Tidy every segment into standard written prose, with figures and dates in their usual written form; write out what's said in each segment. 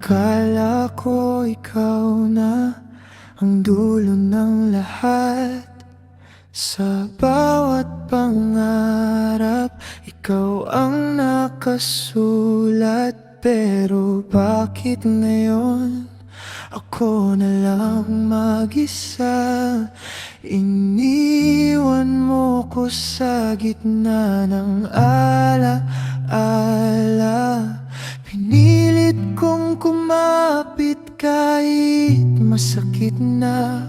Akala ko ikaw na ang dulo ng lahat. Sa bawat pangarap, ikaw ang nakasulat. Pero bakit ngayon ako na lang mag-isa? Iniwan mo ko sa gitna ng ala-ala. Pinilit kong kumapit kahit masakit na,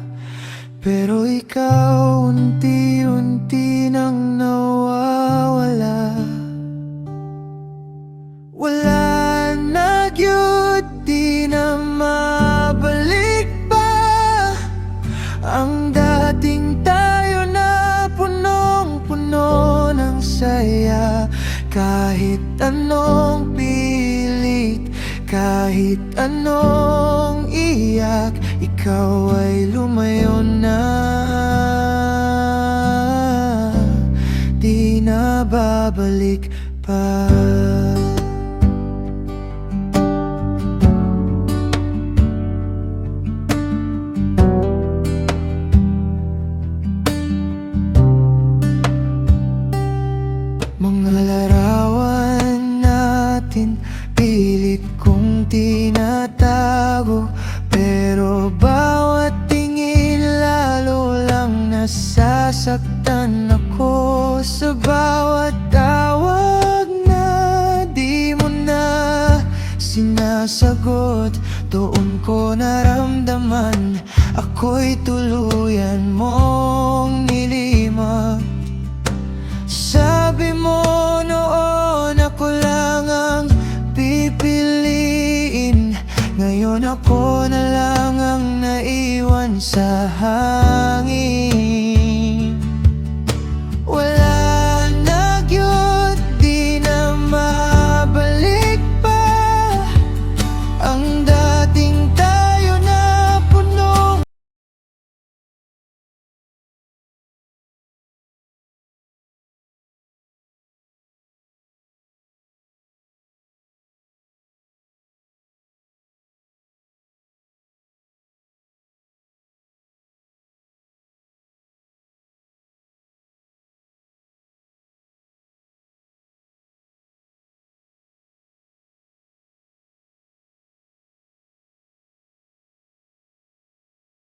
pero ikaw unti-unti nang nawawala. Wala na gyud, di na mabalik pa ang dating tayo na punong-puno ng saya. Kahit anong pilit, kahit anong iyak, ikaw ay lumayo na. Di na babalik pa. Mga larawan natin, pilit kong tinatago, pero bawat tingin lalo lang nasasaktan ako. Sa bawat tawag na di mo na sinasagot, doon ko naramdaman ako'y tuluyan mong nilimot. Sabi mo noon ako lang ang pipiliin, ngayon ako na lang ang naiwan sa hangin.